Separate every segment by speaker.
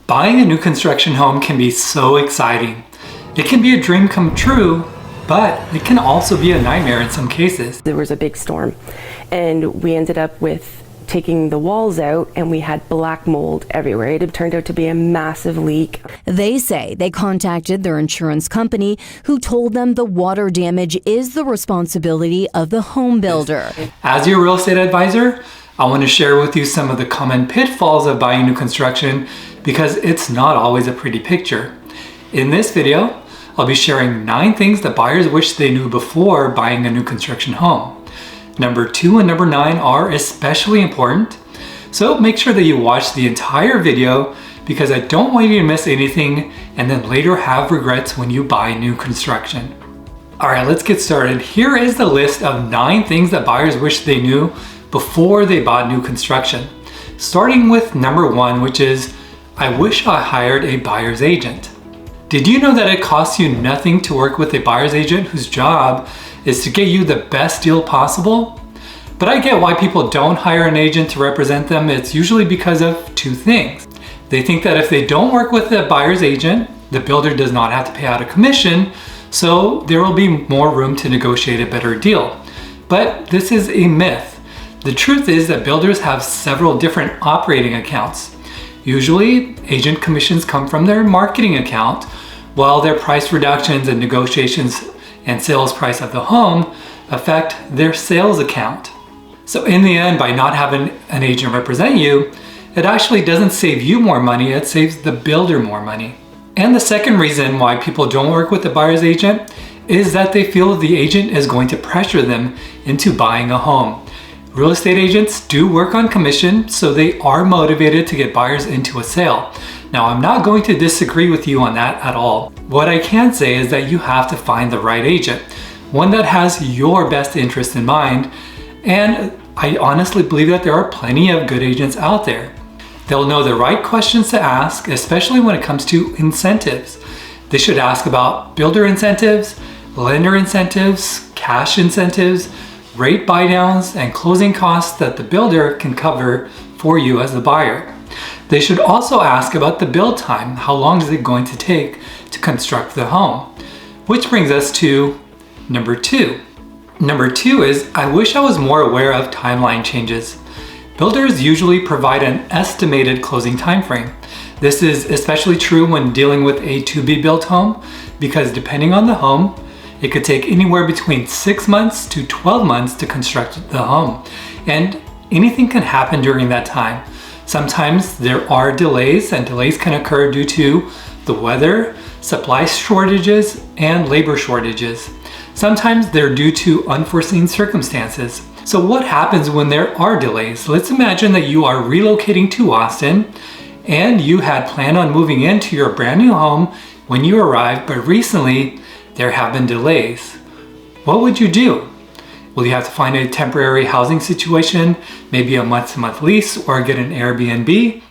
Speaker 1: Buying a new construction home can be so exciting. It can be a dream come true, but it can also be a nightmare in some cases.
Speaker 2: There was a big storm and we ended up with taking the walls out and we had black mold everywhere. It had turned out to be a massive leak.
Speaker 3: They say they contacted their insurance company, who told them the water damage is the responsibility of the home builder.
Speaker 1: As your real estate advisor, I want to share with you some of the common pitfalls of buying new construction because it's not always a pretty picture. In this video, I'll be sharing 9 things that buyers wish they knew before buying a new construction home. Number 2 and number 9 are especially important, so make sure that you watch the entire video because I don't want you to miss anything and then later have regrets when you buy new construction. Alright, let's get started. Here is the list of 9 things that buyers wish they knew before they bought new construction. Starting with number 1, which is, I wish I hired a buyer's agent. Did you know that it costs you nothing to work with a buyer's agent whose job is to get you the best deal possible? But I get why people don't hire an agent to represent them. It's usually because of 2 things. They think that if they don't work with the buyer's agent, the builder does not have to pay out a commission, so there will be more room to negotiate a better deal. But this is a myth. The truth is that builders have several different operating accounts. Usually, agent commissions come from their marketing account, while their price reductions and negotiations and sales price of the home affect their sales account. So in the end, by not having an agent represent you, it actually doesn't save you more money, it saves the builder more money. And the second reason why people don't work with the buyer's agent is that they feel the agent is going to pressure them into buying a home. Real estate agents do work on commission, so they are motivated to get buyers into a sale. Now, I'm not going to disagree with you on that at all. What I can say is that you have to find the right agent, one that has your best interest in mind, and I honestly believe that there are plenty of good agents out there. They'll know the right questions to ask, especially when it comes to incentives. They should ask about builder incentives, lender incentives, cash incentives, rate buydowns, and closing costs that the builder can cover for you as the buyer. They should also ask about the build time. How long is it going to take to construct the home? Which brings us to number 2. Number 2 is, I wish I was more aware of timeline changes. Builders usually provide an estimated closing time frame. This is especially true when dealing with a to-be-built home because depending on the home, it could take anywhere between 6 months to 12 months to construct the home. And anything can happen during that time. Sometimes there are delays, and delays can occur due to the weather, supply shortages, and labor shortages. Sometimes they're due to unforeseen circumstances. So what happens when there are delays? Let's imagine that you are relocating to Austin and you had planned on moving into your brand new home when you arrived, but recently there have been delays. What would you do? Will you have to find a temporary housing situation, maybe a month-to-month lease, or get an Airbnb?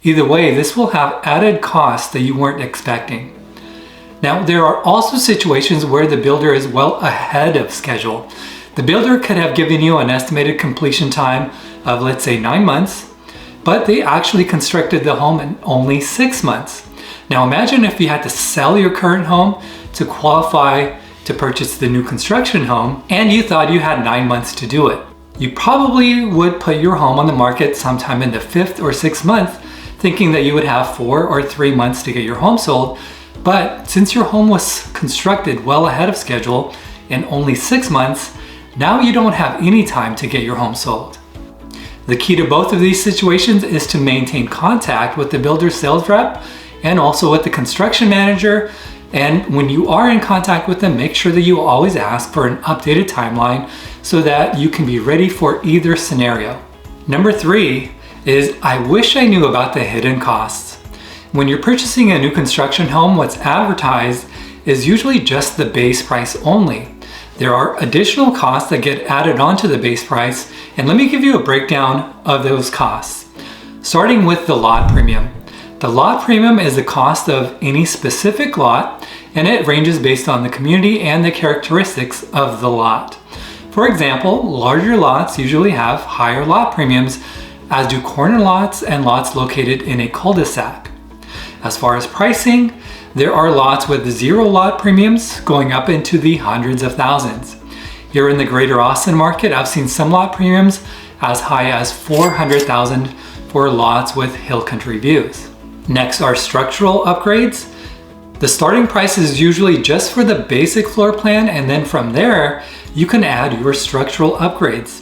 Speaker 1: Either way, this will have added costs that you weren't expecting. Now, there are also situations where the builder is well ahead of schedule. The builder could have given you an estimated completion time of, let's say, 9 months, but they actually constructed the home in only 6 months. Now, imagine if you had to sell your current home to qualify to purchase the new construction home, and you thought you had 9 months to do it. You probably would put your home on the market sometime in the 5th or 6th month, thinking that you would have 4 or 3 months to get your home sold. But since your home was constructed well ahead of schedule in only 6 months, now you don't have any time to get your home sold. The key to both of these situations is to maintain contact with the builder's sales rep and also with the construction manager. And when you are in contact with them, make sure that you always ask for an updated timeline so that you can be ready for either scenario. Number 3 is, I wish I knew about the hidden costs. When you're purchasing a new construction home, what's advertised is usually just the base price only. There are additional costs that get added onto the base price, and let me give you a breakdown of those costs. Starting with the lot premium. The lot premium is the cost of any specific lot, and it ranges based on the community and the characteristics of the lot. For example, larger lots usually have higher lot premiums, as do corner lots and lots located in a cul-de-sac. As far as pricing, there are lots with zero lot premiums going up into the hundreds of thousands. Here in the greater Austin market, I've seen some lot premiums as high as $400,000 for lots with hill country views. Next are structural upgrades. The starting price is usually just for the basic floor plan, and then from there, you can add your structural upgrades.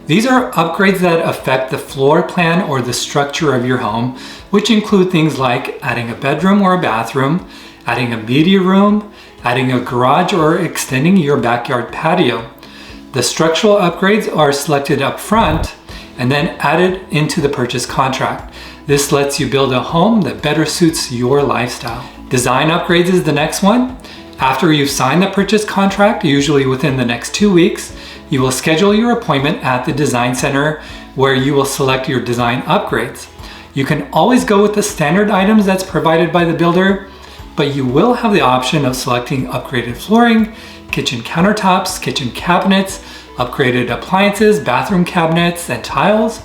Speaker 1: These are upgrades that affect the floor plan or the structure of your home, which include things like adding a bedroom or a bathroom, adding a media room, adding a garage, or extending your backyard patio. The structural upgrades are selected up front and then added into the purchase contract. This lets you build a home that better suits your lifestyle. Design upgrades is the next one. After you've signed the purchase contract, usually within the next 2 weeks, you will schedule your appointment at the design center where you will select your design upgrades. You can always go with the standard items that's provided by the builder, but you will have the option of selecting upgraded flooring, kitchen countertops, kitchen cabinets, upgraded appliances, bathroom cabinets and tiles,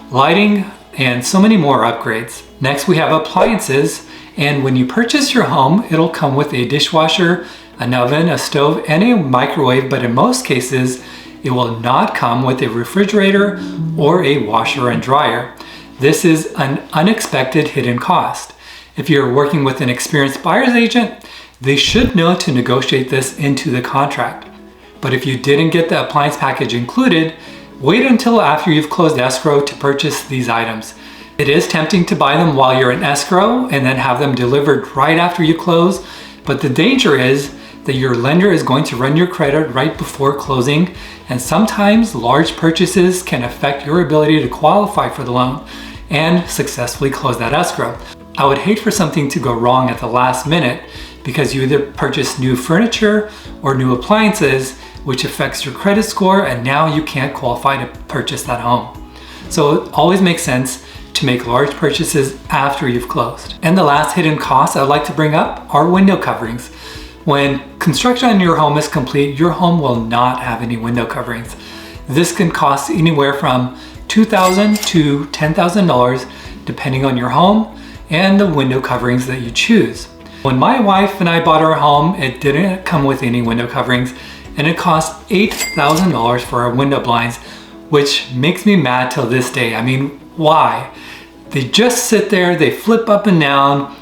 Speaker 1: lighting, and so many more upgrades. Next, we have appliances, and when you purchase your home, it'll come with a dishwasher, an oven, a stove, and a microwave, but in most cases, it will not come with a refrigerator or a washer and dryer. This is an unexpected hidden cost. If you're working with an experienced buyer's agent, they should know to negotiate this into the contract. But if you didn't get the appliance package included, wait until after you've closed escrow to purchase these items. It is tempting to buy them while you're in escrow and then have them delivered right after you close, but the danger is that your lender is going to run your credit right before closing, and sometimes large purchases can affect your ability to qualify for the loan and successfully close that escrow. I would hate for something to go wrong at the last minute because you either purchase new furniture or new appliances, which affects your credit score, and now you can't qualify to purchase that home. So it always makes sense to make large purchases after you've closed. And the last hidden cost I'd like to bring up are window coverings. When construction on your home is complete, your home will not have any window coverings. This can cost anywhere from $2,000 to $10,000 depending on your home and the window coverings that you choose. When my wife and I bought our home, it didn't come with any window coverings, and it cost $8,000 for our window blinds, which makes me mad till this day. I mean, why? They just sit there, they flip up and down.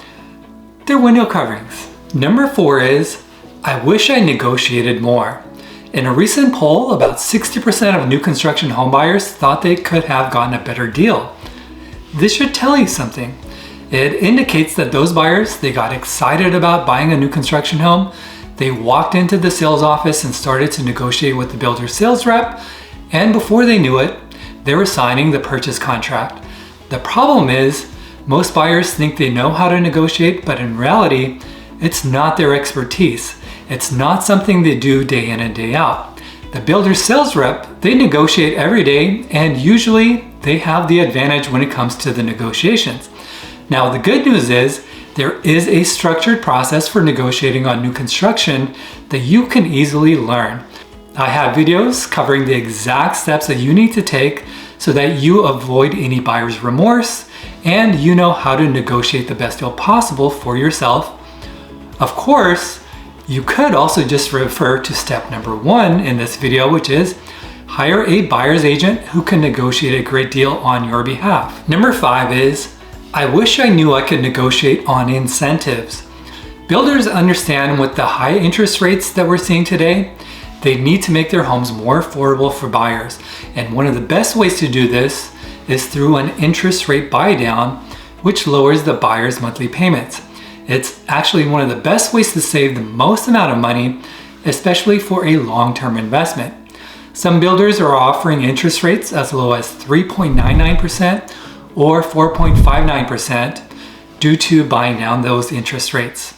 Speaker 1: They're window coverings. Number 4 is, I wish I negotiated more. In a recent poll, about 60% of new construction homebuyers thought they could have gotten a better deal. This should tell you something. It indicates that those buyers, they got excited about buying a new construction home. They walked into the sales office and started to negotiate with the builder's sales rep, and before they knew it, they were signing the purchase contract. The problem is, most buyers think they know how to negotiate, but in reality, it's not their expertise. It's not something they do day in and day out. The builder's sales rep, they negotiate every day, and usually they have the advantage when it comes to the negotiations. Now, the good news is there is a structured process for negotiating on new construction that you can easily learn. I have videos covering the exact steps that you need to take so that you avoid any buyer's remorse and you know how to negotiate the best deal possible for yourself. Of course, you could also just refer to step number 1 in this video, which is hire a buyer's agent who can negotiate a great deal on your behalf. Number 5 is, I wish I knew I could negotiate on incentives. Builders understand with the high interest rates that we're seeing today, they need to make their homes more affordable for buyers. And one of the best ways to do this is through an interest rate buy down, which lowers the buyer's monthly payments. It's actually one of the best ways to save the most amount of money, especially for a long-term investment. Some builders are offering interest rates as low as 3.99% or 4.59% due to buying down those interest rates.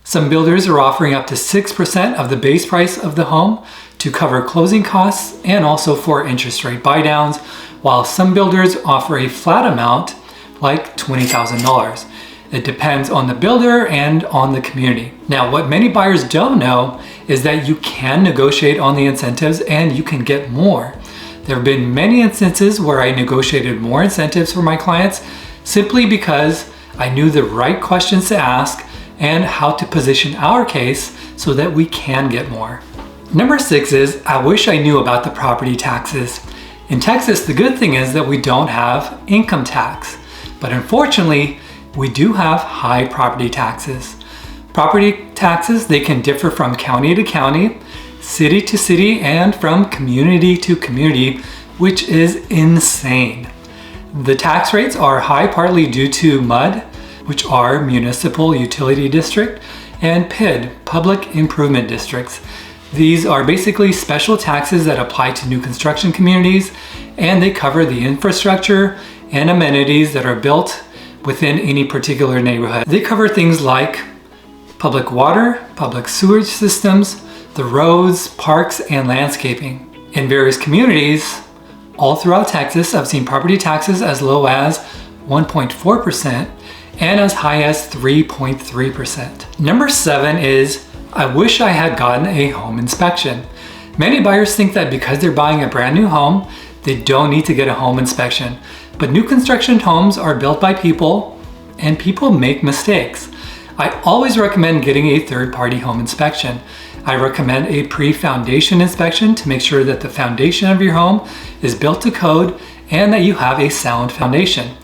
Speaker 1: Some builders are offering up to 6% of the base price of the home to cover closing costs and also for interest rate buy downs, while some builders offer a flat amount like $20,000. It depends on the builder and on the community. Now, what many buyers don't know is that you can negotiate on the incentives and you can get more. There have been many instances where I negotiated more incentives for my clients simply because I knew the right questions to ask and how to position our case so that we can get more. Number 6 is, I wish I knew about the property taxes. In Texas, the good thing is that we don't have income tax, but unfortunately, we do have high property taxes. Property taxes, they can differ from county to county, city to city, and from community to community, which is insane. The tax rates are high partly due to MUD, which are Municipal Utility District, and PID, Public Improvement Districts. These are basically special taxes that apply to new construction communities, and they cover the infrastructure and amenities that are built within any particular neighborhood. They cover things like public water, public sewage systems, the roads, parks, and landscaping. In various communities, all throughout Texas, I've seen property taxes as low as 1.4% and as high as 3.3%. Number 7 is, I wish I had gotten a home inspection. Many buyers think that because they're buying a brand new home, they don't need to get a home inspection. But new construction homes are built by people, and people make mistakes. I always recommend getting a third-party home inspection. I recommend a pre-foundation inspection to make sure that the foundation of your home is built to code and that you have a sound foundation.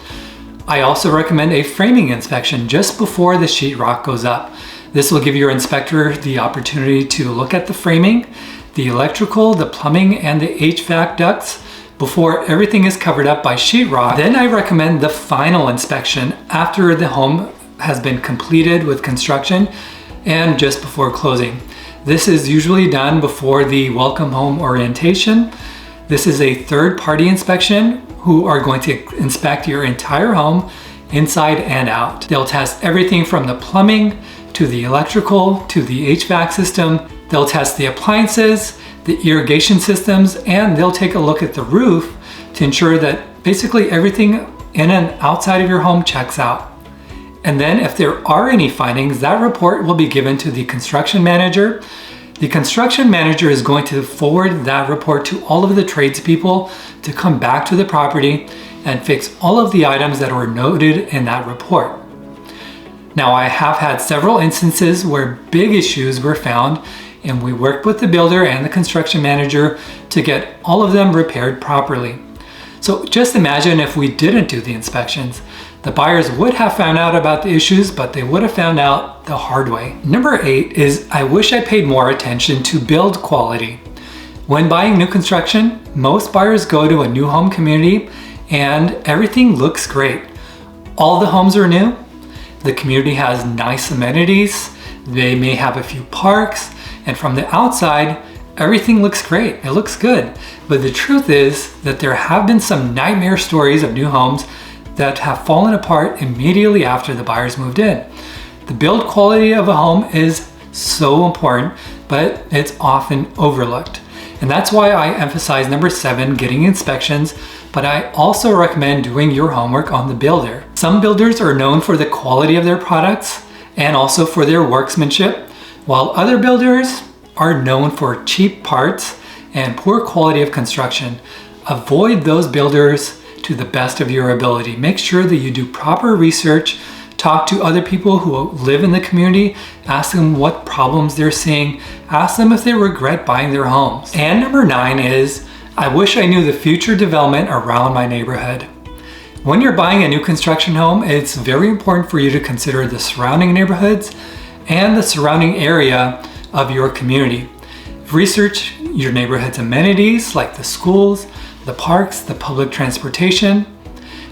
Speaker 1: I also recommend a framing inspection just before the sheetrock goes up. This will give your inspector the opportunity to look at the framing, the electrical, the plumbing, and the HVAC ducts before everything is covered up by sheetrock. Then I recommend the final inspection after the home has been completed with construction and just before closing. This is usually done before the welcome home orientation. This is a third-party inspection who are going to inspect your entire home inside and out. They'll test everything from the plumbing to the electrical to the HVAC system. They'll test the appliances, the irrigation systems, and they'll take a look at the roof to ensure that basically everything in and outside of your home checks out. And then if there are any findings, that report will be given to the construction manager. The construction manager is going to forward that report to all of the tradespeople to come back to the property and fix all of the items that were noted in that report. Now, I have had several instances where big issues were found, and we worked with the builder and the construction manager to get all of them repaired properly. So just imagine if we didn't do the inspections. The buyers would have found out about the issues, but they would have found out the hard way. Number 8 is, I wish I paid more attention to build quality. When buying new construction, most buyers go to a new home community and everything looks great. All the homes are new. The community has nice amenities. They may have a few parks, and from the outside, everything looks great. It looks good. But the truth is that there have been some nightmare stories of new homes that have fallen apart immediately after the buyers moved in. The build quality of a home is so important, but it's often overlooked. And that's why I emphasize number 7, getting inspections, but I also recommend doing your homework on the builder. Some builders are known for the quality of their products and also for their workmanship, while other builders are known for cheap parts and poor quality of construction. Avoid those builders to the best of your ability. Make sure that you do proper research, talk to other people who live in the community, ask them what problems they're seeing, ask them if they regret buying their homes. And number 9 is, I wish I knew the future development around my neighborhood. When you're buying a new construction home, it's very important for you to consider the surrounding neighborhoods and the surrounding area of your community. Research your neighborhood's amenities like the schools, the parks, the public transportation.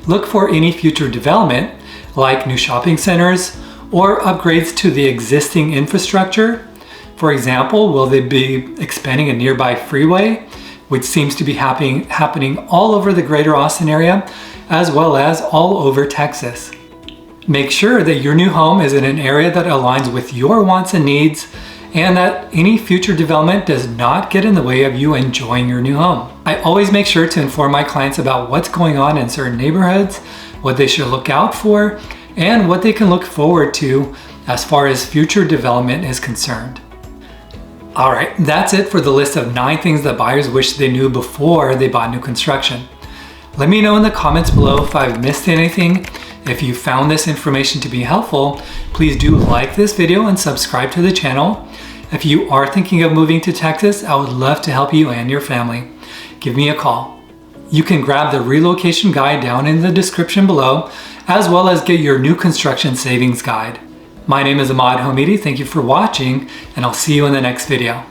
Speaker 1: Look for any future development like new shopping centers or upgrades to the existing infrastructure. For example, will they be expanding a nearby freeway, which seems to be happening all over the greater Austin area, as well as all over Texas. Make sure that your new home is in an area that aligns with your wants and needs, and that any future development does not get in the way of you enjoying your new home. I always make sure to inform my clients about what's going on in certain neighborhoods, what they should look out for, and what they can look forward to as far as future development is concerned. All right, that's it for the list of 9 things that buyers wish they knew before they bought new construction. Let me know in the comments below if I've missed anything. If you found this information to be helpful, please do like this video and subscribe to the channel. If you are thinking of moving to Texas, I would love to help you and your family. Give me a call. You can grab the relocation guide down in the description below, as well as get your new construction savings guide. My name is Ahmad Hamidi. Thank you for watching, and I'll see you in the next video.